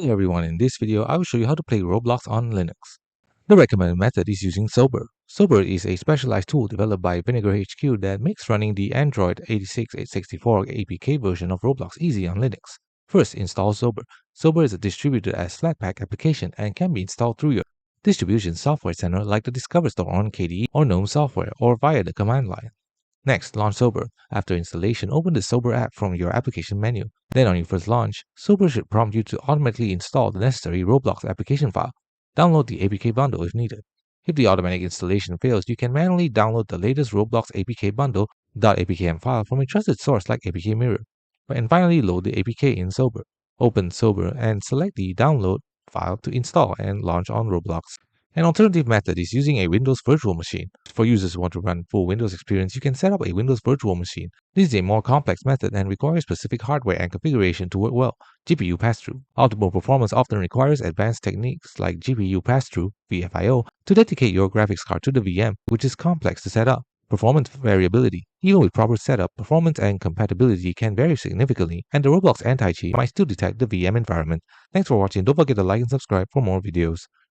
Hello everyone, in this video I will show you how to play Roblox on Linux. The recommended method is using Sober. Sober is a specialized tool developed by Vinegar HQ that makes running the Android 86/64 APK version of Roblox easy on Linux. First, install Sober. Sober is distributed as Flatpak application and can be installed through your distribution software center like the Discover Store on KDE or GNOME Software or via the command line. Next, launch Sober. After installation, open the Sober app from your application menu. Then on your first launch, Sober should prompt you to automatically install the necessary Roblox application file. Download the APK bundle if needed. If the automatic installation fails, you can manually download the latest Roblox APK bundle .apkm file from a trusted source like APK Mirror. And finally, load the APK in Sober. Open Sober and select the download file to install and launch on Roblox. An alternative method is using a Windows virtual machine. For users who want to run full Windows experience, you can set up a Windows virtual machine. This is a more complex method and requires specific hardware and configuration to work well. GPU pass-through. Optimal performance often requires advanced techniques like GPU pass-through, VFIO, to dedicate your graphics card to the VM, which is complex to set up. Performance variability. Even with proper setup, performance and compatibility can vary significantly, and the Roblox anti-cheat might still detect the VM environment. Thanks for watching. Don't forget to like and subscribe for more videos.